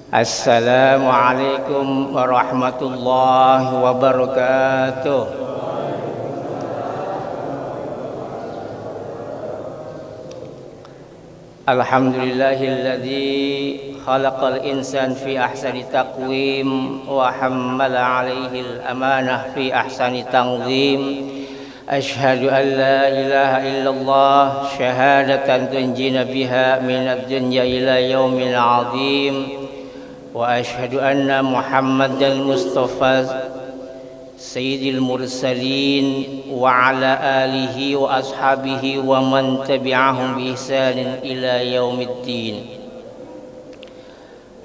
Assalamualaikum warahmatullahi wabarakatuh. Alhamdulillahilladzi khalaqal insan fi ahsani taqwim wa hammala 'alaihil amanah fi ahsani tanzim. Ashhadu an la ilaha illallah syahadatan tunjina biha minad dunya ila yaumil 'azim. Wa ashhadu anna Muhammadal Mustafa Sayyidil Mursalin wa ala alihi wa ashabihi wa man tabi'ahum bi ihsanin ila yaumiddin.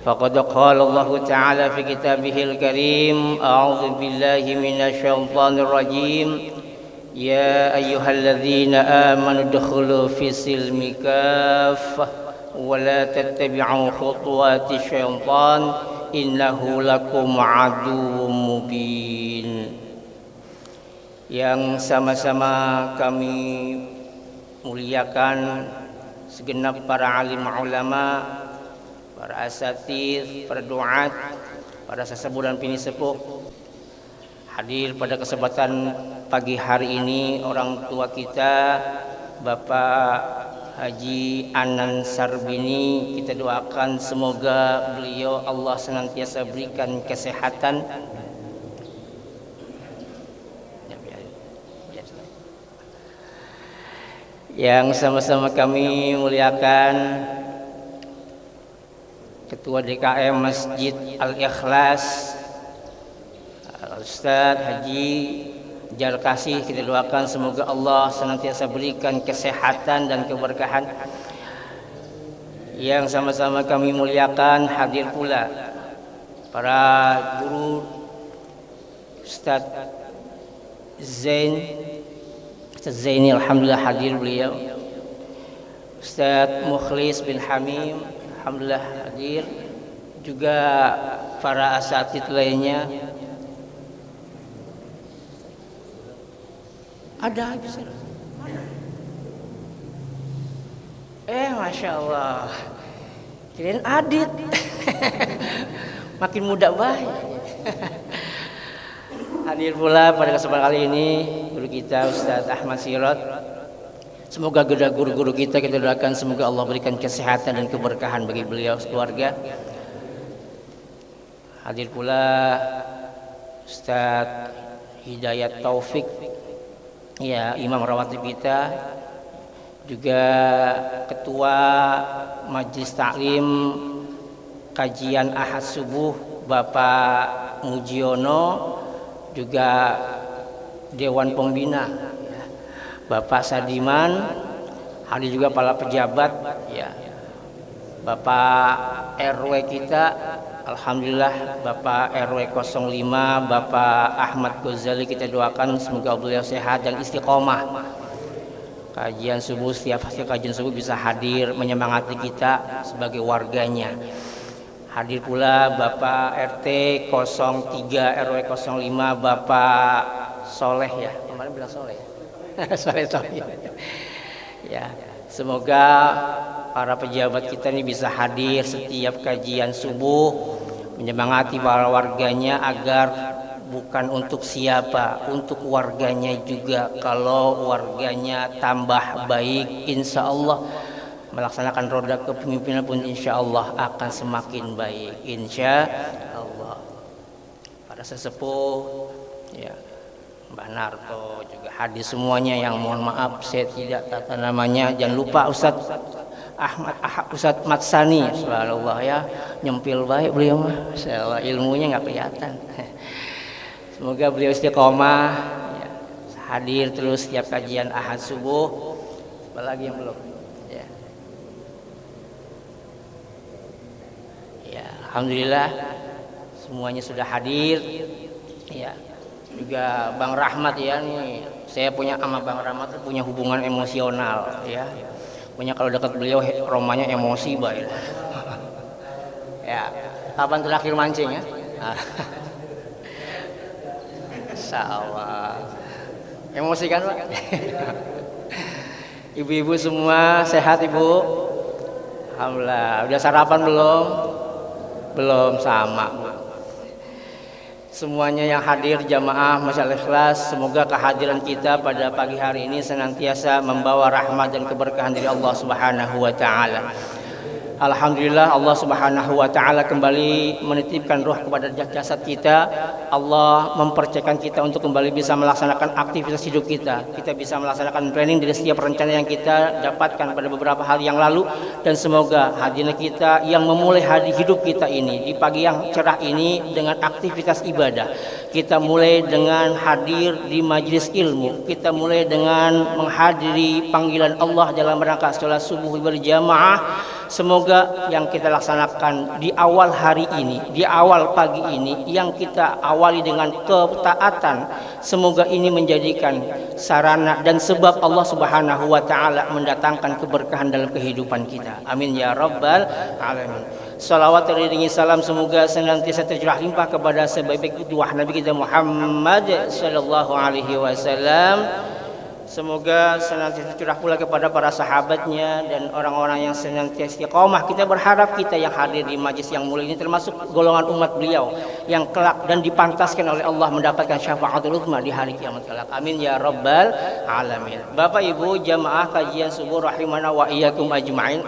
Faqad qala Allah Ta'ala fi kitabihil karim, a'udzu billahi minasy syaithanir rajim. Ya ayyuhalladzina amanu udkhulu fis silmi kaffah wa la tattabi'u khutuwatis syaitan innahu lakum aduwwum mubin. Yang sama-sama kami muliakan segenap para alim ulama, para asatidz, para duat, para sesepuh dan bini sepuh, hadir pada kesempatan pagi hari ini orang tua kita Bapak Haji Anan Sarbini. Kita doakan semoga beliau Allah senantiasa berikan kesehatan, yang sama-sama kami muliakan Ketua DKM Masjid Al-Ikhlas Ustaz Haji Jarkasih. Kita doakan semoga Allah senantiasa berikan kesehatan dan keberkahan. Yang sama-sama kami muliakan, hadir pula para guru Ustaz Zaini, alhamdulillah hadir beliau. Ustaz Mukhlis bin Hamim, alhamdulillah hadir. Juga para asatidz lainnya. Ada bisa. Masya Allah. Kirain Adit. Makin muda baik. Hadir pula pada kesempatan kali ini guru kita Ustaz Ahmad Sirot. Semoga guru-guru kita doakan semoga Allah berikan kesehatan dan keberkahan bagi beliau sekeluarga. Hadir pula Ustaz Hidayat Taufik, ya, imam rawatib kita, juga ketua Majelis Taklim Kajian Ahad Subuh Bapak Mujiono, juga Dewan Pembina Bapak Sadiman, hadir juga para pejabat, ya, Bapak RW kita, alhamdulillah Bapak RW 05 Bapak Ahmad Ghazali. Kita doakan semoga beliau sehat dan istiqomah. Kajian subuh, setiap hasil kajian subuh bisa hadir menyemangati kita sebagai warganya. Hadir pula Bapak RT 03 RW 05 Bapak Soleh, ya, kemarin bilang Soleh ya. Soleh. Ya, semoga para pejabat kita ini bisa hadir setiap kajian subuh menyemangati para warganya agar bukan untuk siapa, untuk warganya juga. Kalau warganya tambah baik, insya Allah melaksanakan roda kepemimpinan pun insya Allah akan semakin baik, insya Allah. Para sesepuh, ya, Mbak Narto juga hadir semuanya. Yang mohon maaf saya tidak tata namanya. Jangan lupa Ustadz Ustadz Matsani, subhanallah, ya, nyempil baik beliau mah, insyaallah ilmunya nggak kelihatan. Semoga beliau istiqomah, ya, hadir terus setiap kajian Ahad subuh. Apalagi yang belum, ya. Ya, alhamdulillah semuanya sudah hadir, ya. Juga Bang Rahmat, ya, nih saya punya sama Bang Rahmat punya hubungan emosional, ya. Punya kalau dekat beliau romanya emosi baik. Ya, kapan terakhir mancing, ya? Insyaallah. Emosi kan, Pak? Ibu-ibu semua sehat, Ibu? Alhamdulillah. Udah sarapan belum? Belum sama. Semuanya yang hadir jamaah masyaallah ikhlas, semoga kehadiran kita pada pagi hari ini senantiasa membawa rahmat dan keberkahan dari Allah Subhanahu wa taala. Alhamdulillah Allah Subhanahu wa taala kembali menitipkan ruh kepada jasad kita. Allah mempercayakan kita untuk kembali bisa melaksanakan aktivitas hidup kita. Kita bisa melaksanakan planning dari setiap rencana yang kita dapatkan pada beberapa hari yang lalu, dan semoga hadirnya kita yang memulai hari hidup kita ini di pagi yang cerah ini dengan aktivitas ibadah. Kita mulai dengan hadir di majelis ilmu. Kita mulai dengan menghadiri panggilan Allah dalam rangka salat subuh berjamaah. Semoga yang kita laksanakan di awal hari ini, di awal pagi ini, yang kita awali dengan ketaatan, semoga ini menjadikan sarana dan sebab Allah Subhanahu wa taala mendatangkan keberkahan dalam kehidupan kita. Amin ya rabbal alamin. Salawat iringi salam semoga senantiasa tercurah limpah kepada sebaik-baik qudwah Nabi kita Muhammad sallallahu alaihi wasallam. Semoga senantiasa curah pula kepada para sahabatnya dan orang-orang yang senantiasa istiqomah. Kita berharap kita yang hadir di majlis yang mulia ini termasuk golongan umat beliau yang kelak dan dipantaskan oleh Allah mendapatkan syafaatul uzma di hari kiamat kelak. Amin ya rabbal alamin. Bapak Ibu jamaah kajian subuh rahimana wa iyyakum ajmain.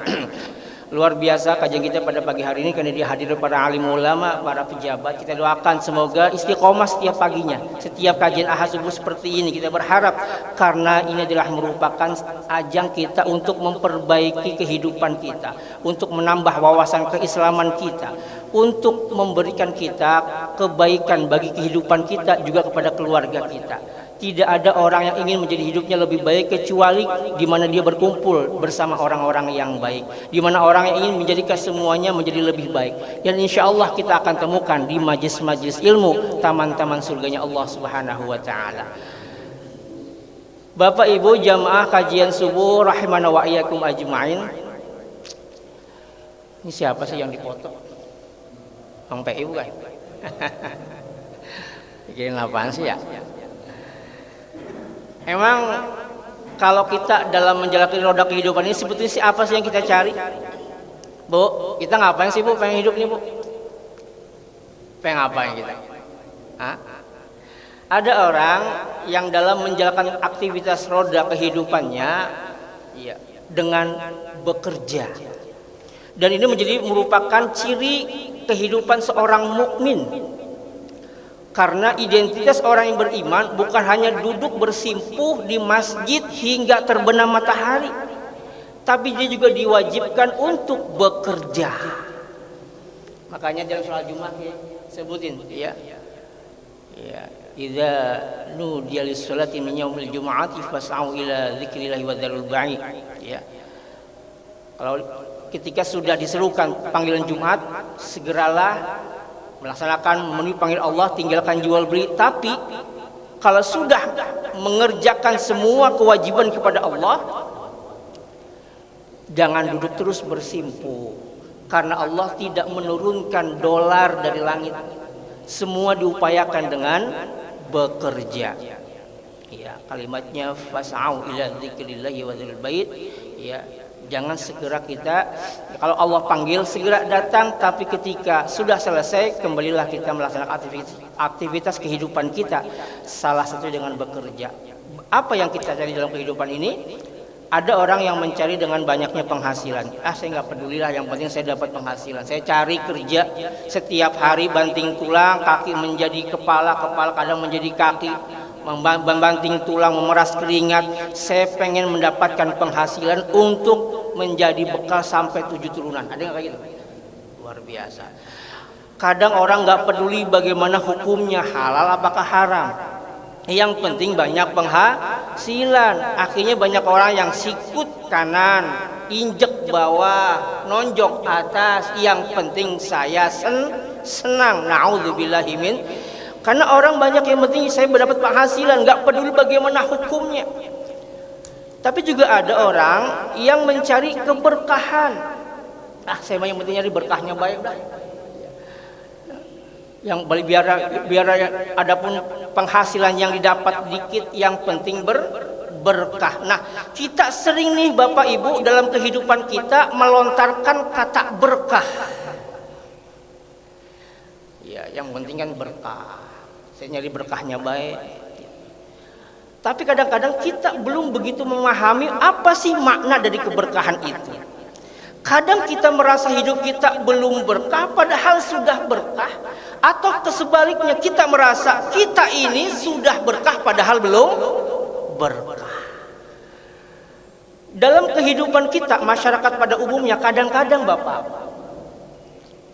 Luar biasa kajian kita pada pagi hari ini karena dihadir para alim ulama, para pejabat. Kita doakan semoga istiqomah setiap paginya. Setiap kajian ahad subuh seperti ini kita berharap, karena ini adalah merupakan ajang kita untuk memperbaiki kehidupan kita, untuk menambah wawasan keislaman kita, untuk memberikan kita kebaikan bagi kehidupan kita juga kepada keluarga kita. Tidak ada orang yang ingin menjadi hidupnya lebih baik kecuali di mana dia berkumpul bersama orang-orang yang baik, di mana orang yang ingin menjadikan semuanya menjadi lebih baik. Dan insya Allah kita akan temukan di majlis-majlis ilmu taman-taman surganya Allah Subhanahu wa taala. Bapak Ibu jamaah kajian subuh rahimana wa iyyakum ajmain. Ini siapa sih yang dipoto? Bang PI bukan? Pikirin apaan sih ya? Emang kalau kita dalam menjalani roda kehidupan ini sebetulnya siapa sih yang kita cari? Bu, kita ngapain sih Bu pengen hidup nih Bu? Pengen ngapain kita? Hah? Ada orang yang dalam menjalankan aktivitas roda kehidupannya ya, dengan bekerja. Dan ini merupakan ciri kehidupan seorang mukmin. Karena identitas orang yang beriman bukan hanya duduk bersimpuh di masjid hingga terbenam matahari, tapi dia juga diwajibkan untuk bekerja. Makanya dalam sholat Jumat ya, sebutin ya. Ya, idza nudiya lis-sholati min yaumil jumu'ati fas'au ila dzikrillahi wa dzarul ba'i. Ya. Kalau ketika sudah diserukan panggilan Jumat, segeralah melaksanakan menu panggil Allah, tinggalkan jual beli. Tapi kalau sudah mengerjakan semua kewajiban kepada Allah, jangan duduk terus bersimpuh, karena Allah tidak menurunkan dolar dari langit. Semua diupayakan dengan bekerja. Ya, kalimatnya fas'au ila dzikrillahi wa dzil bait. Ya, jangan segera kita, kalau Allah panggil segera datang, tapi ketika sudah selesai kembalilah kita melaksanakan aktivitas kehidupan kita, salah satu dengan bekerja. Apa yang kita cari dalam kehidupan ini? Ada orang yang mencari dengan banyaknya penghasilan. Saya nggak pedulilah, yang penting saya dapat penghasilan. Saya cari kerja setiap hari, banting tulang, kaki menjadi kepala, kepala kadang menjadi kaki, membanting tulang, memeras keringat. Saya pengen mendapatkan penghasilan untuk menjadi bekal sampai 7 turunan. Ada nggak kayak gitu? Luar biasa. Kadang orang nggak peduli bagaimana hukumnya, halal apakah haram. Yang penting banyak penghasilan. Akhirnya banyak orang yang sikut kanan, injek bawah, nonjok atas. Yang penting saya senang. Na'udzubillahi min. Karena orang banyak yang penting saya mendapat penghasilan, nggak peduli bagaimana hukumnya. Tapi juga ada orang yang mencari keberkahan. Saya yang penting nyari berkahnya baik dah. Yang biar adapun penghasilan yang didapat dikit, yang penting berkah. Nah, kita sering nih Bapak Ibu dalam kehidupan kita melontarkan kata berkah. Ya, yang penting kan berkah. Saya nyari berkahnya baik. Tapi kadang-kadang kita belum begitu memahami apa sih makna dari keberkahan itu. Kadang kita merasa hidup kita belum berkah padahal sudah berkah, atau sebaliknya kita merasa kita ini sudah berkah padahal belum berkah. Dalam kehidupan kita masyarakat pada umumnya kadang-kadang Bapak,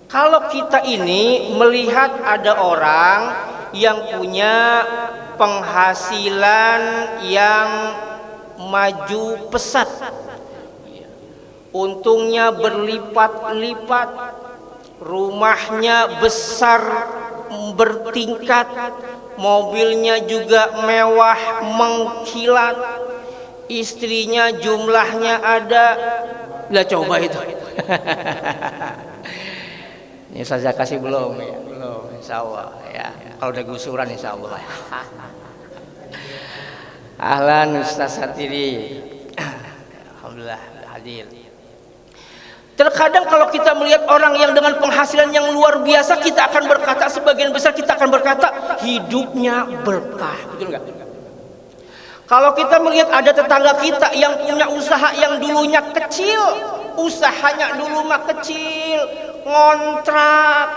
kalau kita ini melihat ada orang yang punya penghasilan yang maju pesat, untungnya berlipat-lipat, rumahnya besar bertingkat, mobilnya juga mewah mengkilat, istrinya jumlahnya ada. Lah coba itu. Ini saja kasih belum ya? Belum, insya Allah ya. Kalau udah gusuran insya Allah. Ahlan Ustaz Satiri. Alhamdulillah hadir. Terkadang kalau kita melihat orang yang dengan penghasilan yang luar biasa, kita akan berkata, sebagian besar kita akan berkata hidupnya berkah, betul nggak? Kalau kita melihat ada tetangga kita yang punya usaha yang dulunya kecil, usahanya dulu mah kecil, ngontrak,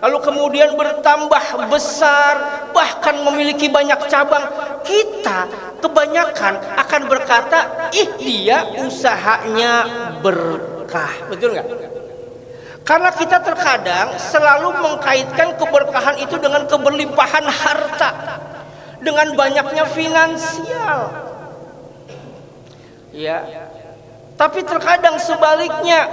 lalu kemudian bertambah besar, bahkan memiliki banyak cabang, kita kebanyakan akan berkata, ih dia usahanya berkah, betul nggak? Karena kita terkadang selalu mengkaitkan keberkahan itu dengan keberlimpahan harta, dengan banyaknya finansial, ya. Tapi terkadang sebaliknya,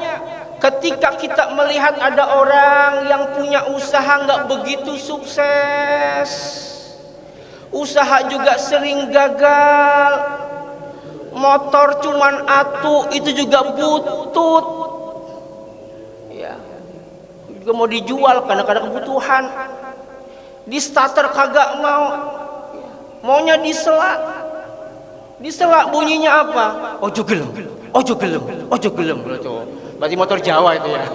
ketika kita melihat ada orang yang punya usaha nggak begitu sukses, usaha juga sering gagal, motor cuman atu itu juga butut, ya, juga mau dijual karena kadang kebutuhan, di starter kagak mau, maunya diselak, diselak bunyinya apa? Ojo gelem, ojo gelem, ojo gelem. Berarti motor Jawa itu ya.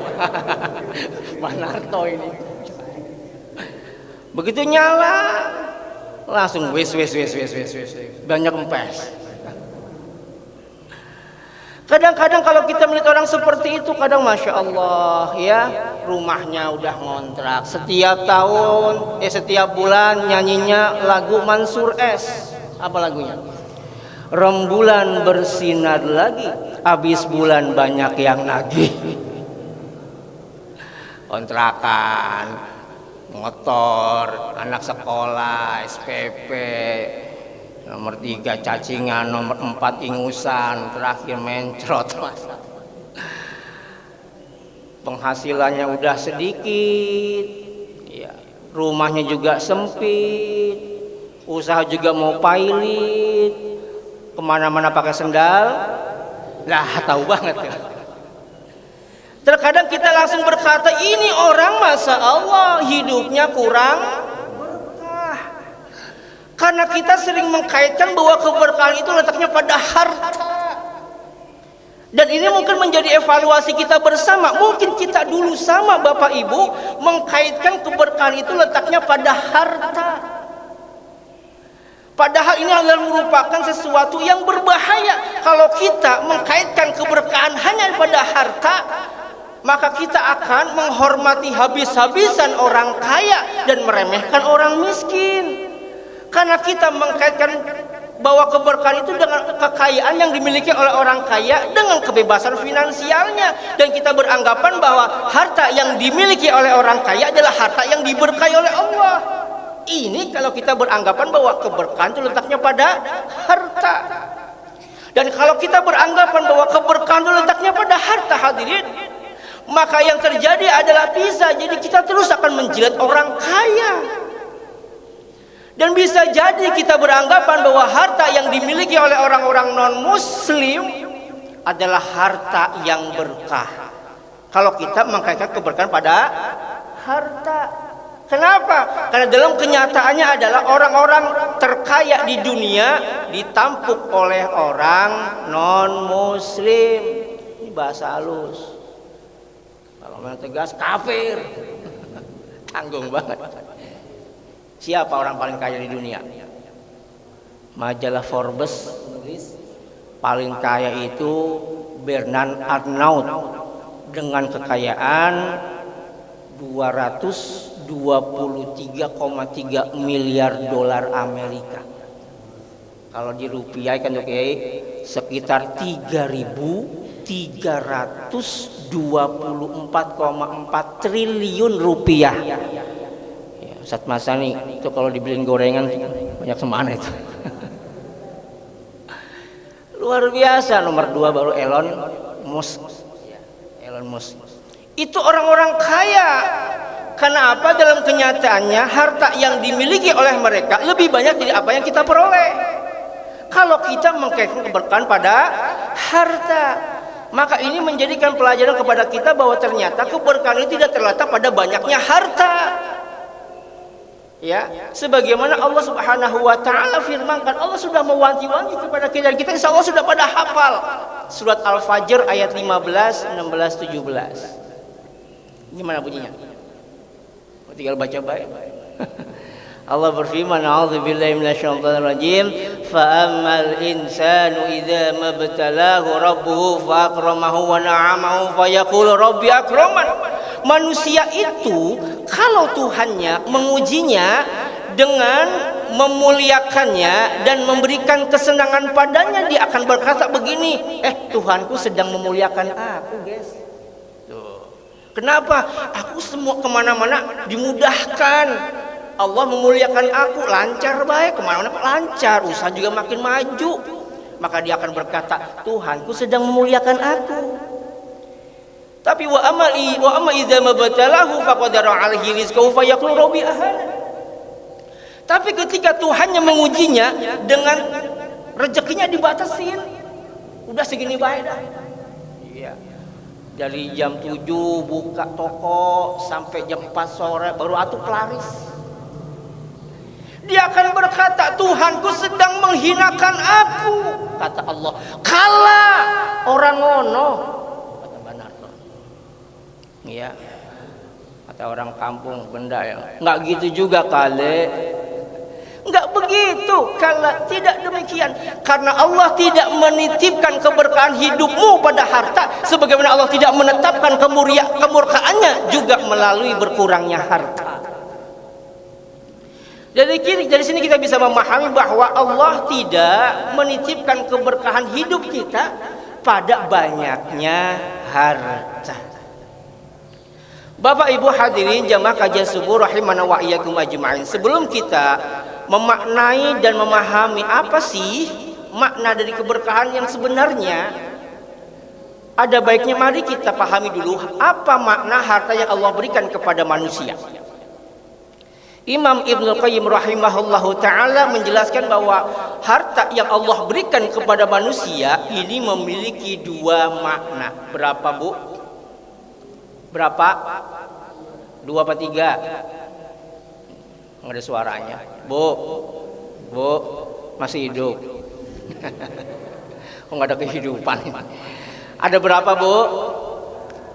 Manarto ini. Begitu nyala, langsung wes, banyak empes. Kadang-kadang kalau kita melihat orang seperti itu, kadang masya Allah ya, rumahnya udah ngontrak, setiap tahun, setiap bulan nyanyinya lagu Mansur S. Apa lagunya? Rembulan bersinar lagi, habis bulan banyak yang nagih. Kontrakan, motor, anak sekolah, SPP, nomor 3 cacingan, nomor 4 ingusan, terakhir mencrot. Penghasilannya udah sedikit, ya, rumahnya juga sempit, usaha juga mau pailit, kemana-mana pakai sendal. Lah tahu banget ya. Terkadang kita langsung berkata, ini orang masa Allah hidupnya kurang berkah. Karena kita sering mengkaitkan bahwa keberkahan itu letaknya pada harta. Dan ini mungkin menjadi evaluasi kita bersama. Mungkin kita dulu sama Bapak Ibu mengkaitkan keberkahan itu letaknya pada harta. Padahal ini adalah merupakan sesuatu yang berbahaya. Kalau kita mengkaitkan keberkahan hanya pada harta, maka kita akan menghormati habis-habisan orang kaya dan meremehkan orang miskin. Karena kita mengkaitkan bahwa keberkahan itu dengan kekayaan yang dimiliki oleh orang kaya, dengan kebebasan finansialnya, dan kita beranggapan bahwa harta yang dimiliki oleh orang kaya adalah harta yang diberkahi oleh Allah. Ini kalau kita beranggapan bahwa keberkahan itu letaknya pada harta. Dan kalau kita beranggapan bahwa keberkahan itu letaknya pada harta, hadirin, maka yang terjadi adalah bisa jadi kita terus akan menjilat orang kaya. Dan bisa jadi kita beranggapan bahwa harta yang dimiliki oleh orang-orang non-muslim adalah harta yang berkah. Kalau kita mengkaitkan keberkahan pada harta. Kenapa? Karena dalam kenyataannya adalah orang-orang terkaya di dunia ditampuk oleh orang non-muslim. Ini bahasa halus. Kalau yang tegas, kafir. Tanggung banget. Siapa orang paling kaya di dunia? Majalah Forbes menulis paling kaya itu Bernard Arnault dengan kekayaan 223,3 miliar dolar Amerika. Kalau dirupiahkan tuh Kiai sekitar 3.324,4 triliun rupiah. Ya, Ustadz Masani itu kalau dibeliin gorengan banyak semana itu. Luar biasa. Nomor 2 baru Elon Musk. Elon Musk. Itu orang-orang kaya. Karena apa? Dalam kenyataannya harta yang dimiliki oleh mereka lebih banyak dari apa yang kita peroleh. Kalau kita mengkaitkan keberkahan pada harta, maka ini menjadikan pelajaran kepada kita bahwa ternyata keberkahan itu tidak terletak pada banyaknya harta. Ya, sebagaimana Allah Subhanahu wa taala firmankan, Allah sudah mewanti-wanti kepada kita dan kita insyaallah sudah pada hafal. Surat Al-Fajr ayat 15, 16, 17. Gimana bunyinya? Tinggal baca baik. Allah berfirman, a'udzubillahi minasyaitonir rajim, fa ammal insanu idza mabtalahu rabbuhu fa akramahu wa na'amahu fa yaqulu rabbi akraman. Manusia itu kalau Tuhannya mengujinya dengan memuliakannya dan memberikan kesenangan padanya, dia akan berkata begini, Tuhanku sedang memuliakan aku, guys. Tuh. Kenapa? Aku semua kemana-mana dimudahkan. Allah memuliakan aku, lancar baik, kemana-mana lancar, usaha juga makin maju. Maka dia akan berkata, Tuhanku sedang memuliakan aku. Tapi wa amma idza mabtalahu faqadara alaihi rizqahu fayaqulu rabbi ahana. Tapi ketika Tuhannya mengujinya dengan rezekinya dibatasin, udah segini baik dah. Iya. Dari jam 7 buka toko sampai jam 4 sore baru atuh pelaris. Dia akan berkata, Tuhanku sedang menghinakan aku. Kata Allah, kala orang ngono. Kata Banarto. Iya. Kata orang kampung benda ya. Enggak gitu juga kali. Enggak begitu. Kala tidak demikian. Karena Allah tidak menitipkan keberkahan hidupmu pada harta, sebagaimana Allah tidak menetapkan kemurkaannya juga melalui berkurangnya harta. Dari sini kita bisa memahami bahwa Allah tidak menitipkan keberkahan hidup kita pada banyaknya harta. Bapak Ibu hadirin jamaah kajian subuh rahimana wa iyyakum ajma'in. Sebelum kita memaknai dan memahami apa sih makna dari keberkahan yang sebenarnya, ada baiknya mari kita pahami dulu apa makna harta yang Allah berikan kepada manusia. Imam Ibnu Qayyim rahimahullahu ta'ala menjelaskan bahwa harta yang Allah berikan kepada manusia ini memiliki dua makna. Berapa bu? Berapa? 2 apa 3? Nggak ada suaranya. Bu, masih hidup. Kok nggak ada kehidupan? Ada berapa bu?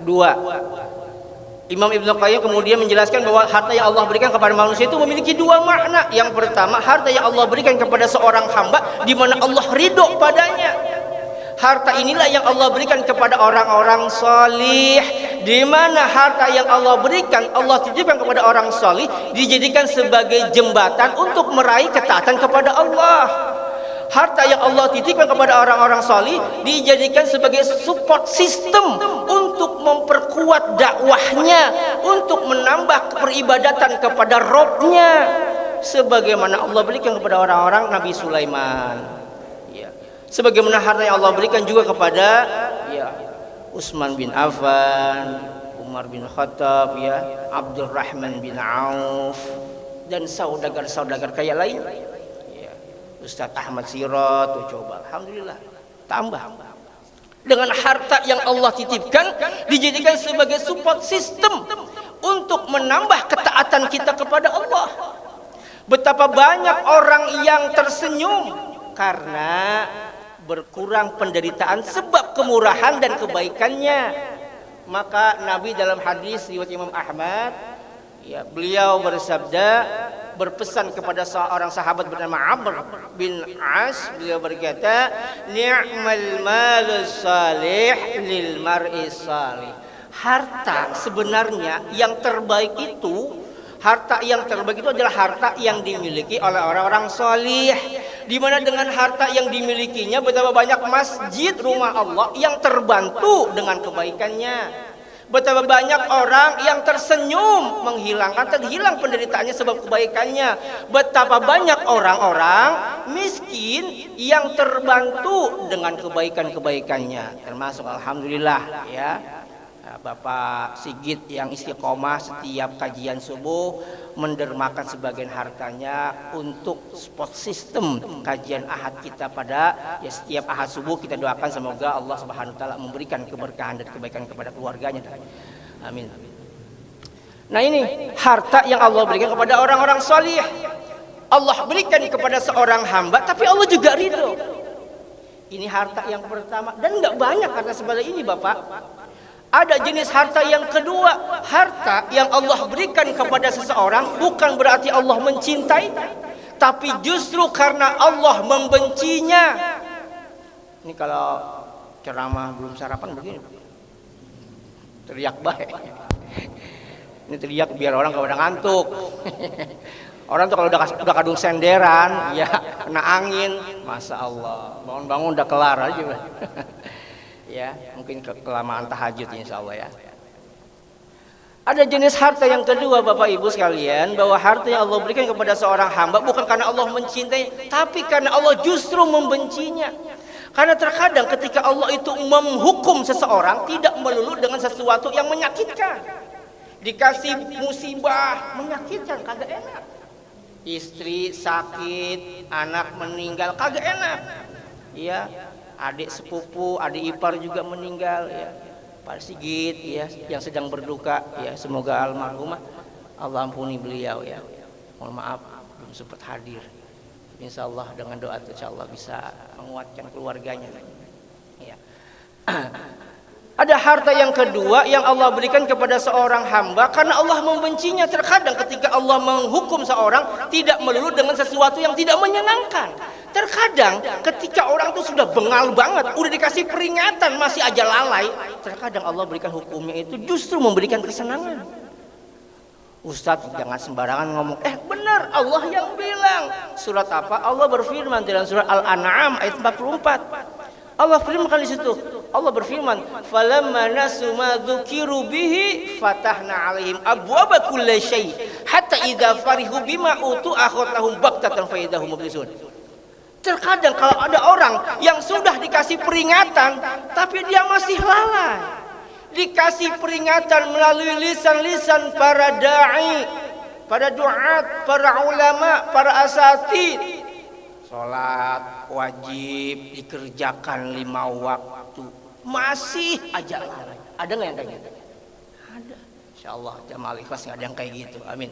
2. Imam Ibnu Qayyim kemudian menjelaskan bahwa harta yang Allah berikan kepada manusia itu memiliki dua makna. Yang pertama, harta yang Allah berikan kepada seorang hamba di mana Allah ridho padanya. Harta inilah yang Allah berikan kepada orang-orang salih, di mana harta yang Allah berikan, Allah titipkan kepada orang salih, dijadikan sebagai jembatan untuk meraih ketaatan kepada Allah. Harta yang Allah titipkan kepada orang-orang salih dijadikan sebagai support system untuk memperkuat dakwahnya, untuk menambah peribadatan kepada Robnya, sebagaimana Allah berikan kepada orang-orang Nabi Sulaiman. Ya. Sebagaimana harta yang Allah berikan juga kepada Utsman bin Affan, Umar bin Khattab, Abdurrahman bin Auf, dan saudagar-saudagar kaya lain. Ustadz Ahmad Sirot, coba, alhamdulillah, tambah. Dengan harta yang Allah titipkan, dijadikan sebagai support system untuk menambah ketaatan kita kepada Allah. Betapa banyak orang yang tersenyum karena berkurang penderitaan sebab kemurahan dan kebaikannya. Maka Nabi dalam hadis riwayat Imam Ahmad, Ya, beliau bersabda, berpesan kepada seorang sahabat bernama Amr bin As. Beliau berkata, ni'mal malus salih lil mar'i salih. Harta sebenarnya yang terbaik itu, harta yang terbaik itu adalah harta yang dimiliki oleh orang-orang salih. Di mana dengan harta yang dimilikinya betapa banyak masjid rumah Allah yang terbantu dengan kebaikannya. Betapa banyak orang yang tersenyum terhilang penderitaannya sebab kebaikannya. Betapa banyak orang-orang miskin yang terbantu dengan kebaikan-kebaikannya. Termasuk alhamdulillah ya, Bapak Sigit yang istiqomah setiap kajian subuh mendermakan sebagian hartanya untuk spot system kajian ahad kita pada ya setiap ahad subuh. Kita doakan semoga Allah Subhanahu wa taala memberikan keberkahan dan kebaikan kepada keluarganya. Amin. Nah, ini harta yang Allah berikan kepada orang-orang salih. Allah berikan kepada seorang hamba tapi Allah juga ridho. Ini harta yang pertama, dan enggak banyak harta seperti ini, Bapak. Ada jenis harta yang kedua, harta yang Allah berikan kepada seseorang bukan berarti Allah mencintai, tapi justru karena Allah membencinya. Ini kalau ceramah belum sarapan begini, teriak baik. Ini teriak biar orang gak pada ngantuk. Orang tuh kalau udah kadung senderan, ya kena angin, Masya Allah, bangun-bangun udah kelar aja. Ya, mungkin kelamaan tahajud insya Allah ya. Ada jenis harta yang kedua, Bapak Ibu sekalian, bahwa harta yang Allah berikan kepada seorang hamba bukan karena Allah mencintai, tapi karena Allah justru membencinya. Karena terkadang ketika Allah itu menghukum seseorang tidak melulu dengan sesuatu yang menyakitkan. Dikasih musibah menyakitkan, kagak enak. Istri sakit, anak meninggal, kagak enak. Iya. Adik sepupu, adik ipar juga meninggal ya. Pak Sigit ya yang sedang berduka ya, semoga almarhumah Allah ampuni beliau ya. Mohon maaf belum sempat hadir. Insyaallah dengan doa insyaallah bisa menguatkan keluarganya. Ya. Ada harta yang kedua yang Allah berikan kepada seorang hamba karena Allah membencinya. Terkadang ketika Allah menghukum seorang tidak melulu dengan sesuatu yang tidak menyenangkan. Terkadang ketika orang itu sudah bengal banget, udah dikasih peringatan masih aja lalai, terkadang Allah berikan hukumnya itu justru memberikan kesenangan. Ustadz jangan sembarangan ngomong, benar Allah yang bilang. Surat apa? Allah berfirman dalam surat Al-An'am ayat 44. Allah firmankan di situ. Allah berfirman, "Falamma nasu ma dzukiru bihi fatahna 'alaihim abwaaba kulli syai' hatta idza farihu bima utu akhadnahum baghtatan fa idahum mublisun." Terkadang kalau ada orang yang sudah dikasih peringatan tapi dia masih lalai. Dikasih peringatan melalui lisan-lisan para dai, para duat, para ulama, para asatid. Sholat wajib dikerjakan 5 waktu, masih aja lalai. Ada nggak yang kayak gitu? Ada. Insya Allah jamaah ikhlas nggak ada yang kayak gitu. Amin.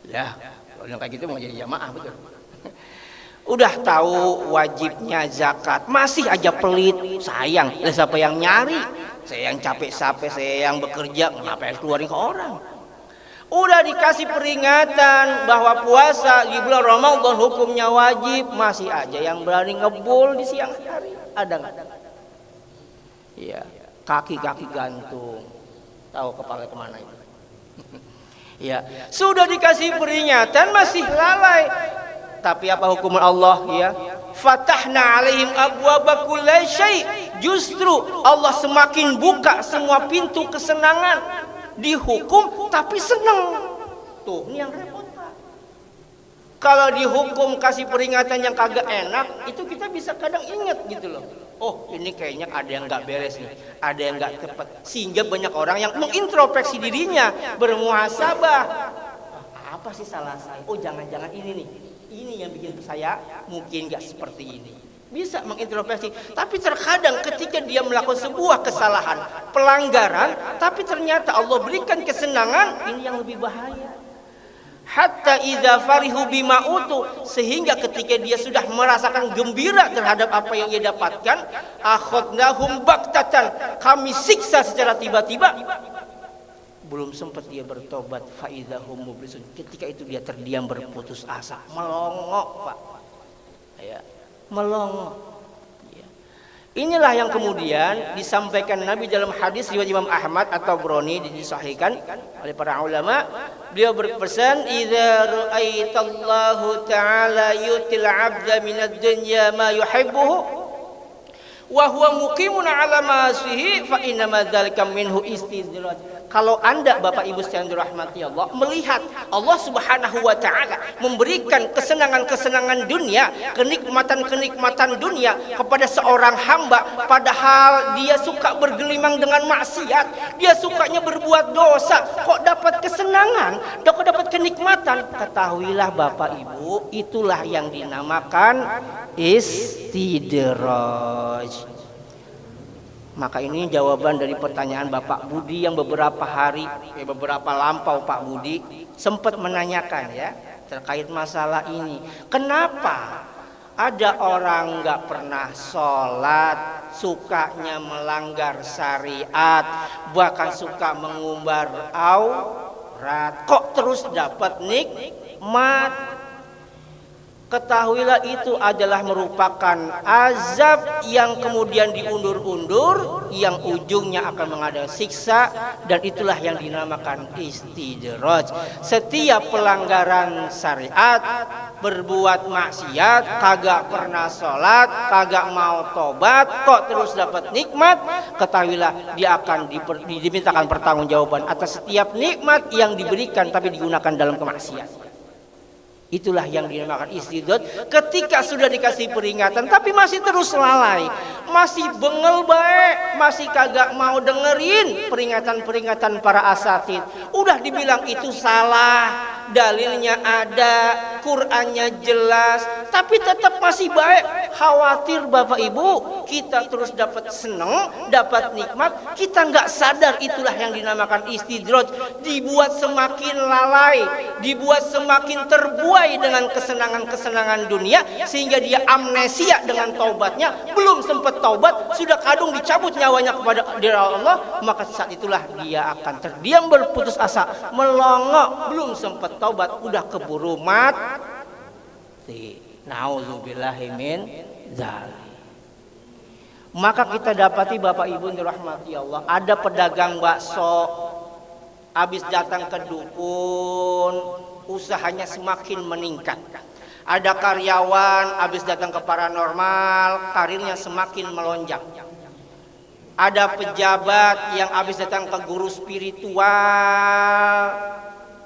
Ya, kalau yang kayak gitu mau jadi jamaah betul. Udah tahu wajibnya zakat, masih aja pelit. Sayang, siapa yang nyari? Saya yang capek-capek, saya yang bekerja, kenapa yang keluarin ke orang? Udah dikasih peringatan bahwa puasa di bulan Ramadan hukumnya wajib, masih aja yang berani ngebul di siang hari. Ada nggak? Iya, kaki-kaki gantung. Tahu kepala kemana itu? Ya, sudah dikasih peringatan masih lalai. Tapi apa hukuman Allah ya? Fatahna 'alaihim abwaaba kulli syai'. Justru Allah semakin buka semua pintu kesenangan. Dihukum tapi senang. Tuh, ini yang repot, Pak. Kalau dihukum kasih peringatan yang kagak enak, itu kita bisa kadang ingat gitu loh. Oh, ini kayaknya ada yang nggak beres nih, ada yang nggak tepat. Sehingga banyak orang yang mengintrospeksi dirinya, bermuhasabah. Apa sih salah saya? Oh, jangan-jangan ini nih. Ini yang bikin saya mungkin nggak seperti ini. Bisa mengintrospeksi, tapi terkadang ketika dia melakukan sebuah kesalahan, pelanggaran, tapi ternyata Allah berikan kesenangan, ini yang lebih bahaya. Hatta idza farihu bima utu, sehingga ketika dia sudah merasakan gembira terhadap apa yang ia dapatkan, akhadnahum baghtatan, kami siksa secara tiba-tiba. belum sempat dia bertobat, faidahum mublisun. Ketika itu dia terdiam berputus asa, melongo Pak, ya, melongo. Ya. Inilah yang kemudian disampaikan Nabi dalam hadis riwayat Imam Ahmad atau Broni disahihkan oleh para ulama. Beliau berpesan, "Idza ra'aitallahu ta'ala yutil 'abda minad dunya ma yuhibbuhu wa huwa muqimun 'ala ma'asihi fa inna ma dzalika minhu istidraj." Kalau Anda Bapak Ibu sekalian dirahmati Allah, melihat Allah Subhanahu wa taala memberikan kesenangan-kesenangan dunia, kenikmatan-kenikmatan dunia kepada seorang hamba, padahal dia suka bergelimang dengan maksiat, dia sukanya berbuat dosa, kok dapat kesenangan, kok dapat kenikmatan? Ketahuilah Bapak Ibu, itulah yang dinamakan istidraj. Maka ini jawaban dari pertanyaan Bapak Budi yang beberapa lampau Pak Budi sempat menanyakan ya terkait masalah ini. Kenapa ada orang nggak pernah sholat, sukanya melanggar syariat, bahkan suka mengumbar aurat, kok terus dapat nikmat? Ketahuilah itu adalah merupakan azab yang kemudian diundur-undur, yang ujungnya akan menghadapi siksa, dan itulah yang dinamakan istidraj. Setiap pelanggaran syariat, berbuat maksiat, kagak pernah sholat, kagak mau tobat, kok terus dapat nikmat, ketahuilah dia akan dimintakan pertanggungjawaban atas setiap nikmat yang diberikan tapi digunakan dalam kemaksiatan. Itulah yang dinamakan istidraj. Ketika sudah dikasih peringatan tapi masih terus lalai, masih bengel baik, masih kagak mau dengerin peringatan-peringatan para asatid. Udah dibilang itu salah, dalilnya ada, Qur'annya jelas, tapi tetap masih baik. Khawatir Bapak Ibu, kita terus dapat seneng, dapat nikmat, kita nggak sadar itulah yang dinamakan istidraj. Dibuat semakin lalai, dibuat semakin terbuai dengan kesenangan-kesenangan dunia, sehingga dia amnesia dengan taubatnya. Belum sempat taubat, sudah kadung dicabut nyawanya kepada Allah, maka saat itulah dia akan terdiam berputus asa, melongo, belum sempat taubat, udah keburu mati. Nauzubillahi min dzalik. Maka kita dapati Bapak Ibu dirahmati Allah, ada pedagang bakso habis datang ke dukun, usahanya semakin meningkat. Ada karyawan habis datang ke paranormal, karirnya semakin melonjak. Ada pejabat yang habis datang ke guru spiritual,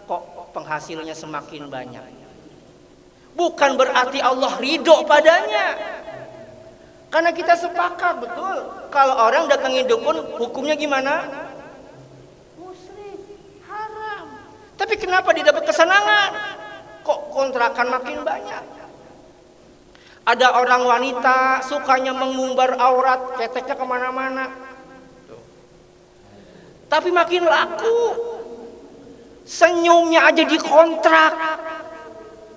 kok penghasilannya semakin banyak. Bukan berarti Allah ridho padanya, karena kita sepakat betul kalau orang datangi dukun hukumnya gimana? Musyrik, haram. Tapi kenapa dia dapat kesenangan? Kok kontrakan makin banyak? Ada orang wanita sukanya mengumbar aurat, keteknya kemana-mana, tapi makin laku. Senyumnya aja dikontrak.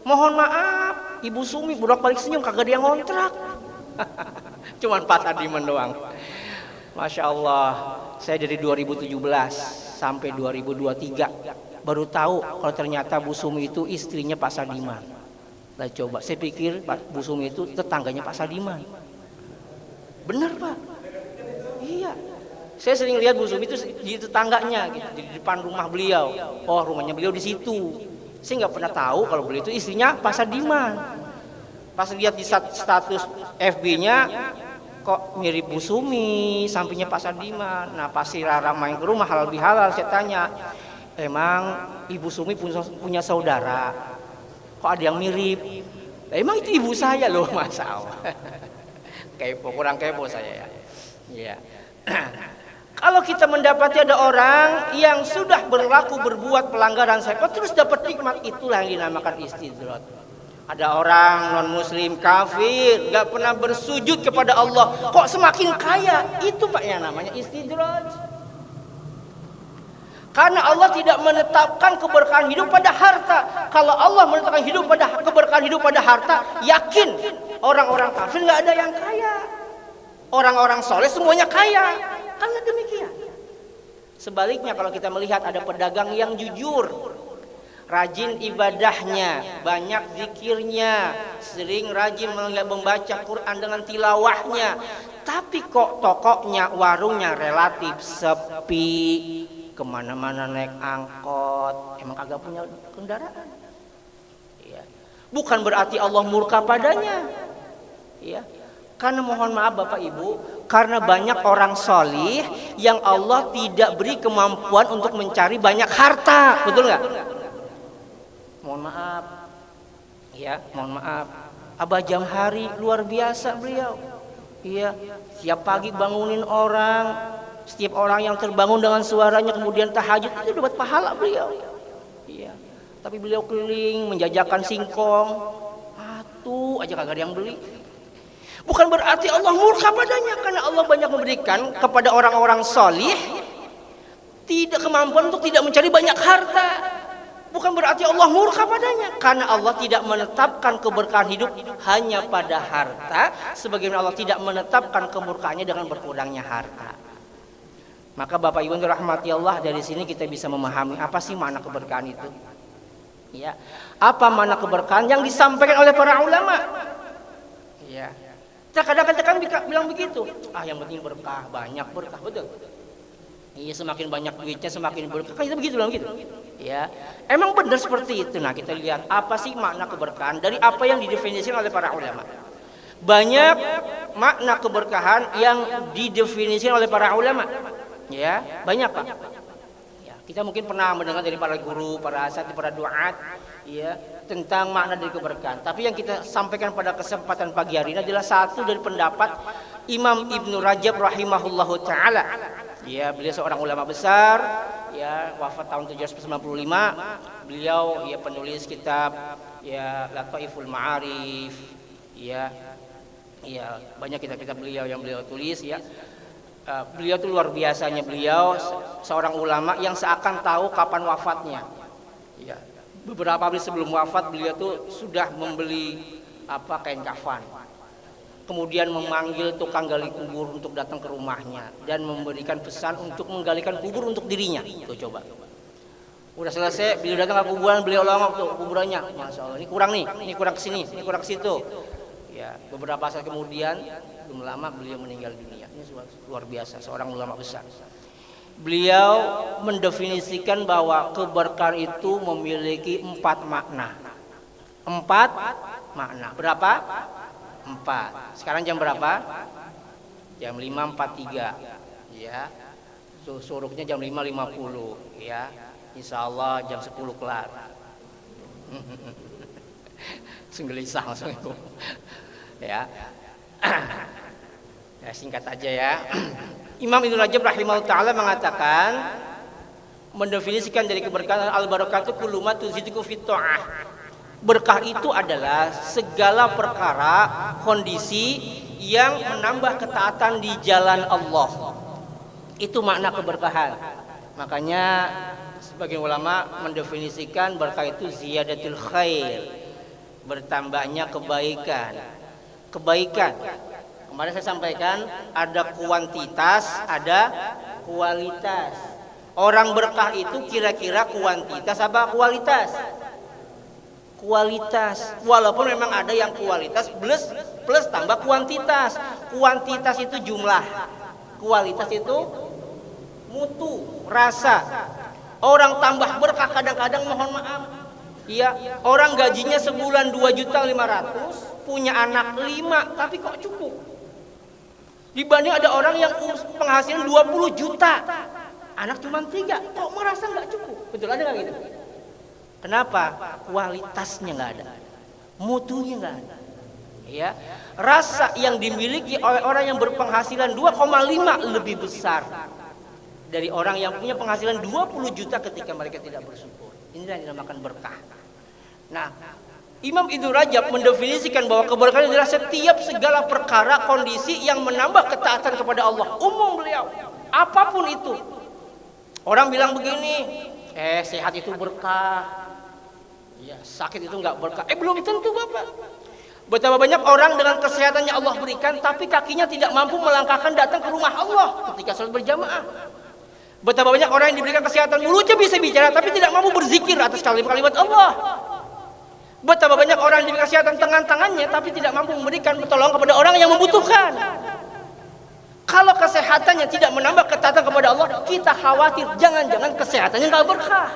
Mohon maaf, Ibu Sumi bolak-balik senyum kagak ada yang ngontrak. Cuman Pak Sadiman doang. Masya Allah, saya dari 2017 sampai 2023 baru tahu kalau ternyata Bu Sumi itu istrinya Pak Sadiman. Lah coba, saya pikir Bu Sumi itu tetangganya Pak Sadiman. Benar Pak? Iya. Saya sering lihat Bu Sumi itu di tetangganya, gitu, di depan rumah beliau. Oh, rumahnya beliau di situ. Saya nggak pernah tahu kalau beliau itu istrinya Pak Sadiman. Pas lihat di status FB-nya, kok mirip Bu Sumi, sampingnya Pak Sadiman. Nah, pas si Rara main ke rumah halal bihalal, saya tanya, emang Ibu Sumi punya saudara? Kok ada yang mirip? Emang itu ibu saya loh, Mas Allah. Kepo, kurang kepo saya ya. Iya. Kalau kita mendapati ada orang yang sudah berbuat pelanggaran syariat terus dapat nikmat, itulah yang dinamakan istidraj. Ada orang non muslim kafir, gak pernah bersujud kepada Allah, kok semakin kaya, itu Pak yang namanya istidraj. Karena Allah tidak menetapkan keberkahan hidup pada harta. Kalau Allah menetapkan keberkahan hidup pada harta, yakin orang-orang kafir gak ada yang kaya. Orang-orang soleh semuanya kaya. Karena demikian. Sebaliknya kalau kita melihat ada pedagang yang jujur, rajin ibadahnya, banyak zikirnya, sering rajin membaca Quran dengan tilawahnya, tapi kok tokonya, warungnya relatif sepi, kemana-mana naik angkot, emang kagak punya kendaraan. Ya. Bukan berarti Allah murka padanya. Ya. Karena mohon maaf Bapak Ibu, karena banyak orang solih yang Allah tidak beri kemampuan untuk mencari banyak harta, betul nggak? Mohon maaf, ya, mohon maaf. Abah Jamhari luar biasa beliau, iya, setiap pagi bangunin orang, setiap orang yang terbangun dengan suaranya kemudian tahajud itu dapat pahala beliau, iya. Tapi beliau keliling menjajakan singkong, atuh aja kagak ada yang beli. Bukan berarti Allah murka padanya, karena Allah banyak memberikan kepada orang-orang solih tidak kemampuan untuk tidak mencari banyak harta. Bukan berarti Allah murka padanya, karena Allah tidak menetapkan keberkahan hidup hanya pada harta, sebagaimana Allah tidak menetapkan kemurkaannya dengan berkurangnya harta. Maka Bapak Ibu dirahmati Allah, dari sini kita bisa memahami apa sih makna keberkahan itu. Ya, apa makna keberkahan yang disampaikan oleh para ulama? Ya. Kadang-kadang bilang begitu, yang penting berkah, banyak berkah, betul. Iya, semakin banyak duitnya semakin berkah, kita begitu bilang gitu. Ya, emang benar seperti itu. Nah, kita lihat apa sih makna keberkahan dari apa yang didefinisikan oleh para ulama. Banyak makna keberkahan yang didefinisikan oleh para ulama. Ya, banyak Pak. Ya, kita mungkin pernah mendengar dari para guru, para asatidz, para duat, ya, tentang makna dari keberkahan. Tapi yang kita sampaikan pada kesempatan pagi hari ini adalah satu dari pendapat Imam Ibnu Rajab rahimahullahu taala. Ya, beliau seorang ulama besar, ya, wafat tahun 795. Beliau ya penulis kitab ya Lataiful Ma'arif, ya. Ya, banyak kitab-kitab beliau yang beliau tulis, ya. Beliau itu luar biasanya, beliau seorang ulama yang seakan tahu kapan wafatnya. Ya. Beberapa hari sebelum wafat beliau tuh sudah membeli kain kafan. Kemudian memanggil tukang gali kubur untuk datang ke rumahnya dan memberikan pesan untuk menggalikan kubur untuk dirinya. Tuh coba. Udah selesai, beliau datang ke kuburan, beliau longok tuh kuburannya. Masya Allah, ini kurang nih, ini kurang kesini, ini kurang ke situ. Ya, beberapa saat kemudian belum lama beliau meninggal dunia. Ini luar biasa, seorang ulama besar. Beliau mendefinisikan bahwa keberkahan itu memiliki 4 makna. 4 makna. Berapa? 4. Sekarang jam berapa? Jam 5.43. Ya. Suruknya jam 5.50. Ya. Insya Allah jam 10 kelar. Senggelisah langsung itu. Ya. Ya, singkat aja ya. Imam Ibnu Rajab rahimahullah taala mengatakan, mendefinisikan dari keberkahan, al-barakatu kullu ma tuziduku fit ta'ah. Berkah itu adalah segala perkara, kondisi yang menambah ketaatan di jalan Allah. Itu makna keberkahan. Makanya sebagian ulama mendefinisikan berkah itu ziyadatul khair, bertambahnya kebaikan. Kebaikan. Kemarin saya sampaikan ada kuantitas, ada kualitas. Orang berkah itu kira-kira kuantitas apa kualitas? Kualitas. Walaupun memang ada yang kualitas plus tambah kuantitas. Kuantitas itu jumlah, kualitas itu mutu, rasa. Orang tambah berkah kadang-kadang mohon maaf, iya, orang gajinya sebulan 2.500.000, punya anak 5, tapi kok cukup? Dibanding ada orang yang penghasilan 20 juta, anak cuma 3, kok merasa nggak cukup? Betul, ada nggak gitu? Kenapa? Kualitasnya nggak ada, mutunya nggak ada. Ya, rasa yang dimiliki oleh orang yang berpenghasilan 2,5 lebih besar dari orang yang punya penghasilan 20 juta ketika mereka tidak bersyukur. Inilah yang dinamakan berkah. Nah, Imam Ibnu Rajab mendefinisikan bahwa keberkahan adalah setiap segala perkara, kondisi yang menambah ketaatan kepada Allah. Umum beliau, apapun itu. Orang bilang begini, sehat itu berkah, ya sakit itu nggak berkah. Belum tentu Bapak. Betapa banyak orang dengan kesehatannya Allah berikan, tapi kakinya tidak mampu melangkahkan datang ke rumah Allah ketika sholat berjamaah. Betapa banyak orang yang diberikan kesehatan, mulutnya bisa bicara tapi tidak mampu berzikir atas kalimat-kalimat Allah. Betapa banyak orang yang diberikan kesehatan tangannya tapi tidak mampu memberikan pertolongan kepada orang yang membutuhkan. Kalau kesehatannya tidak menambah ketaatan kepada Allah, kita khawatir jangan-jangan kesehatannya nggak berkah.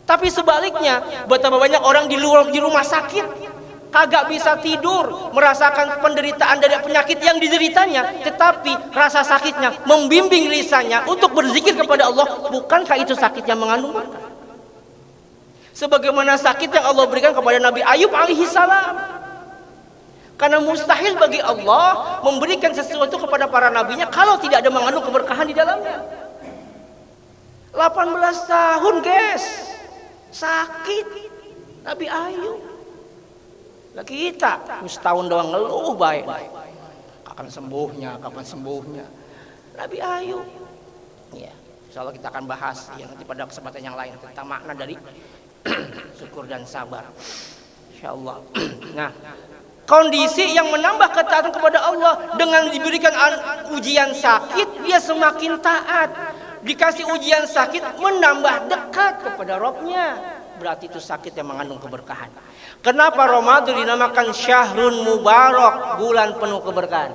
Tapi sebaliknya, betapa banyak orang di rumah sakit, kagak bisa tidur, merasakan penderitaan dari penyakit yang dideritanya, tetapi rasa sakitnya membimbing lisannya untuk berzikir kepada Allah. Bukankah itu sakit yang mengandung berkah? Sebagaimana sakit yang Allah berikan kepada Nabi Ayub alaihi salam. Karena mustahil bagi Allah memberikan sesuatu kepada para nabinya kalau tidak ada mengandung keberkahan di dalamnya. 18 tahun guys, sakit Nabi Ayub. Lah kita setahun doang ngeluh baik. Kapan sembuhnya? Nabi Ayub. Ya, insyaallah kita akan bahas ya nanti pada kesempatan yang lain tentang makna dari syukur dan sabar. Insyaallah. Nah, kondisi yang menambah ketaatan kepada Allah dengan diberikan ujian sakit, dia semakin taat. Dikasih ujian sakit, menambah dekat kepada Rabb-nya. Berarti itu sakit yang mengandung keberkahan. Kenapa Ramadan dinamakan syahrun mubarak, bulan penuh keberkahan?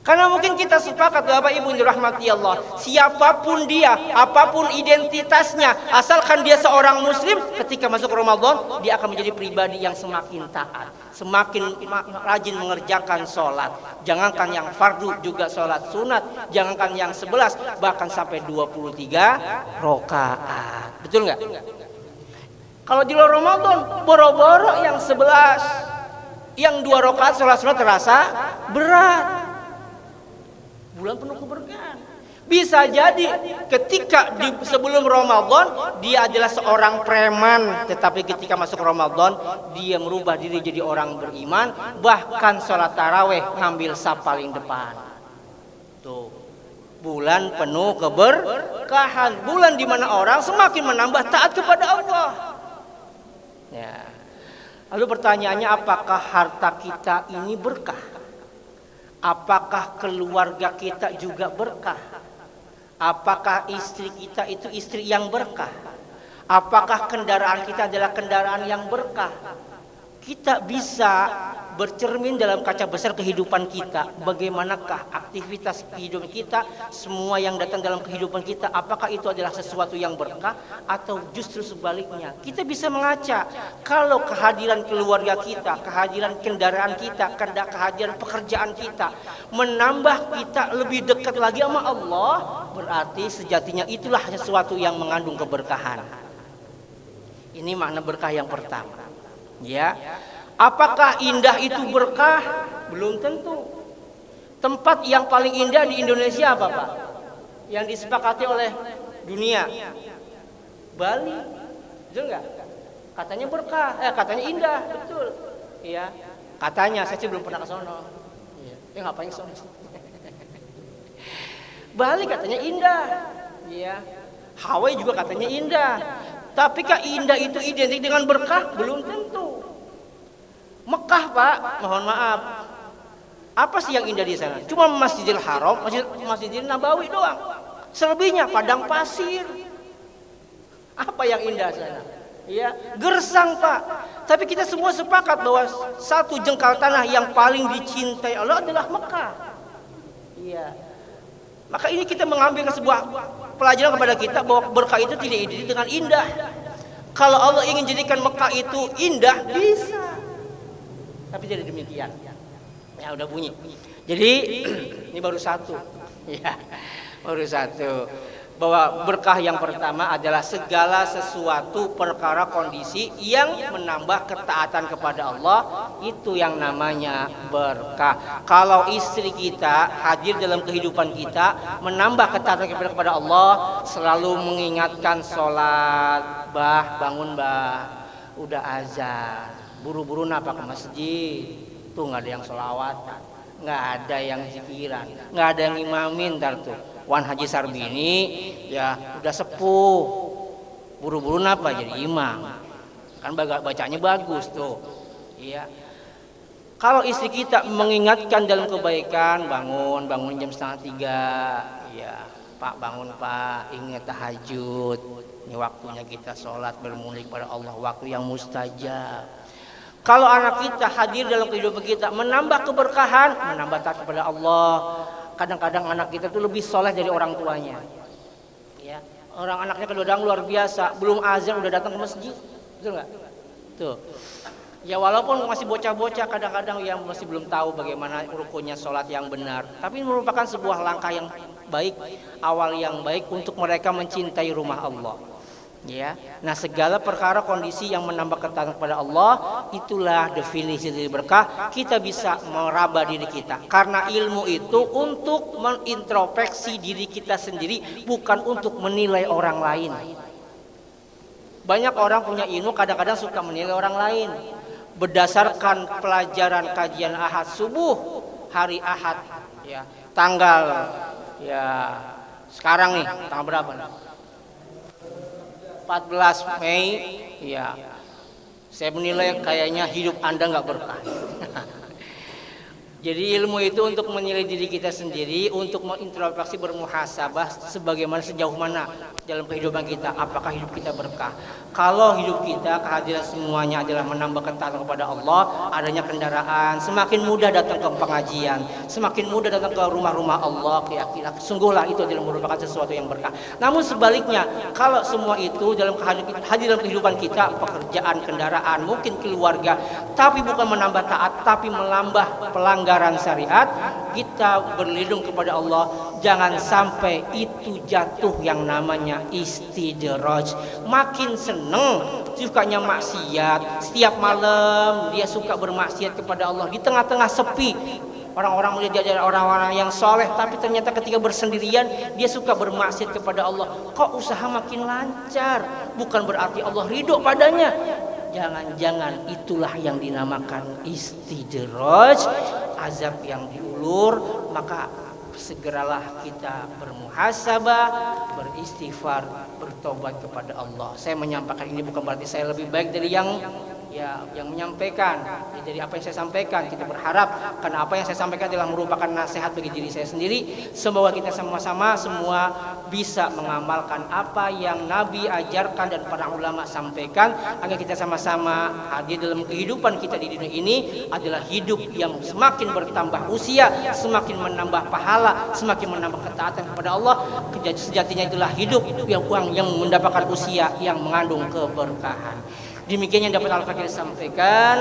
Karena mungkin kita sepakat Bapak Ibu dirahmati Allah, siapapun dia, apapun identitasnya, asalkan dia seorang muslim, ketika masuk Ramadan dia akan menjadi pribadi yang semakin taat, semakin rajin mengerjakan sholat. Jangankan yang fardu, juga sholat sunat, jangankan yang 11, bahkan sampai 23 rakaat. Betul nggak? Kalau di luar Ramadan boro-boro yang 11, yang 2 rakaat sholat sunat terasa berat. Bulan penuh keberkahan. Bisa jadi ketika sebelum Ramadan dia adalah seorang preman, tetapi ketika masuk Ramadan dia merubah diri jadi orang beriman, bahkan sholat taraweh ngambil saf paling depan. Tuh, bulan penuh keberkahan, bulan di mana orang semakin menambah taat kepada Allah. Ya. Lalu pertanyaannya, apakah harta kita ini berkah? Apakah keluarga kita juga berkah? Apakah istri kita itu istri yang berkah? Apakah kendaraan kita adalah kendaraan yang berkah? Kita bisa bercermin dalam kaca besar kehidupan kita. Bagaimanakah aktivitas kehidupan kita, semua yang datang dalam kehidupan kita, apakah itu adalah sesuatu yang berkah atau justru sebaliknya? Kita bisa mengaca, kalau kehadiran keluarga kita, kehadiran kendaraan kita, kehadiran pekerjaan kita menambah kita lebih dekat lagi sama Allah, berarti sejatinya itulah sesuatu yang mengandung keberkahan. Ini makna berkah yang pertama. Ya, apakah indah itu berkah? Belum tentu. Tempat yang paling indah di Indonesia apa Pak? Yang disepakati oleh dunia, Bali, betul nggak? Katanya berkah, katanya indah, betul. Iya, katanya, saya sih belum pernah ke sono. Iya, ngapain ke sono? Bali katanya indah, iya. Hawaii juga katanya indah. Tapi kah indah itu identik dengan berkah? Belum tentu. Mekah Pak, mohon maaf, apa sih yang indah di sana? Cuma Masjidil Haram, Masjidil Nabawi doang. Selebihnya padang pasir. Apa yang indah sana? Ya, gersang Pak. Tapi kita semua sepakat bahwa satu jengkal tanah yang paling dicintai Allah adalah Mekah. Iya. Maka ini kita mengambil sebuah pelajaran kepada kita bahwa berkah itu tidak identik dengan indah. Kalau Allah ingin jadikan Mekah itu indah, bisa. Tapi tidak demikian. Ya udah bunyi. Jadi ini baru satu. Ya, baru satu. Bahwa berkah yang pertama adalah segala sesuatu perkara kondisi yang menambah ketaatan kepada Allah, itu yang namanya berkah. Kalau istri kita hadir dalam kehidupan kita, menambah ketaatan kepada Allah, selalu mengingatkan sholat, bah bangun bah, udah azan, buru-buru napa ke masjid, tuh nggak ada yang sholawatan, nggak ada yang zikiran, nggak ada yang imamin, ntar tuh Wan Haji Sarbini ya udah sepuh, buru-buru napa jadi imam, kan bacanya bagus tuh. Iya. Kalau istri kita mengingatkan dalam kebaikan, bangun jam 2:30, ya Pak bangun Pak, ingat tahajud. Ini waktunya kita sholat bermulai kepada Allah, waktu yang mustajab. Kalau anak kita hadir dalam kehidupan kita, menambah keberkahan, menambah taat kepada Allah. Kadang-kadang anak kita tuh lebih soleh dari orang tuanya. Ya, orang anaknya kedodang luar biasa, belum azan udah datang ke masjid, betul nggak? Tuh. Ya walaupun masih bocah-bocah, kadang-kadang yang masih belum tahu bagaimana rukunnya sholat yang benar, tapi merupakan sebuah langkah yang baik, awal yang baik untuk mereka mencintai rumah Allah. Ya, nah segala perkara kondisi yang menambah ketaatan kepada Allah, itulah definisi dari berkah. Kita bisa meraba diri kita, karena ilmu itu untuk mengintrospeksi diri kita sendiri, bukan untuk menilai orang lain. Banyak orang punya ilmu kadang-kadang suka menilai orang lain berdasarkan pelajaran kajian Ahad subuh hari Ahad, ya tanggal, ya sekarang nih tanggal berapa nih? 14 Mei, ya saya menilai kayaknya hidup Anda nggak berkah. Jadi ilmu itu untuk menilai diri kita sendiri, untuk mengintrospeksi, bermuhasabah sebagaimana sejauh mana dalam kehidupan kita, apakah hidup kita berkah. Kalau hidup kita kehadiran semuanya adalah menambah ketaatan kepada Allah, adanya kendaraan, semakin mudah datang ke pengajian, semakin mudah datang ke rumah-rumah Allah, keyakinan sungguhlah itu adalah merupakan sesuatu yang berkah. Namun sebaliknya, kalau semua itu dalam kehadiran kehidupan kita, pekerjaan, kendaraan, mungkin keluarga, tapi bukan menambah taat, tapi menambah pelanggaran syariat, kita berlindung kepada Allah jangan sampai itu jatuh yang namanya istidraj. Makin seneng sukanya maksiat, setiap malam dia suka bermaksiat kepada Allah, di tengah-tengah sepi orang-orang melihat dia adalah orang-orang yang soleh, tapi ternyata ketika bersendirian dia suka bermaksiat kepada Allah. Kok usaha makin lancar? Bukan berarti Allah ridho padanya. Jangan-jangan itulah yang dinamakan istidraj, azab yang diulur. Maka segeralah kita bermuhasabah, beristighfar, bertobat kepada Allah. Saya menyampaikan ini bukan berarti saya lebih baik dari yang menyampaikan. Jadi apa yang saya sampaikan, kita berharap karena apa yang saya sampaikan adalah merupakan nasihat bagi diri saya sendiri. Semoga kita sama-sama semua bisa mengamalkan apa yang Nabi ajarkan dan para ulama sampaikan, agar kita sama-sama hadir dalam kehidupan kita di dunia ini adalah hidup yang semakin bertambah usia, semakin menambah pahala, semakin menambah ketaatan kepada Allah. Sejatinya itulah hidup yang mendapatkan usia yang mengandung keberkahan. Demikian yang dapat Al-Fakir sampaikan.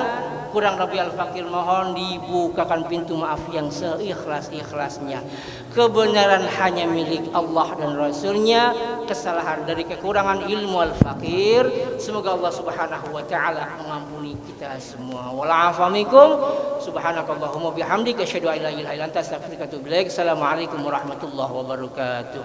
Kurang lebih Al-Fakir mohon dibukakan pintu maaf yang seikhlas-ikhlasnya. Kebenaran hanya milik Allah dan Rasulnya. Kesalahan dari kekurangan ilmu Al-Fakir, semoga Allah Subhanahu wa ta'ala mengampuni kita semua. Wa'alaikum minkum. Subhanakallahumma bihamdika asyhadu an la ilaha illa anta astaghfiruka wa atubu ilaik. Assalamualaikum warahmatullahi wabarakatuh.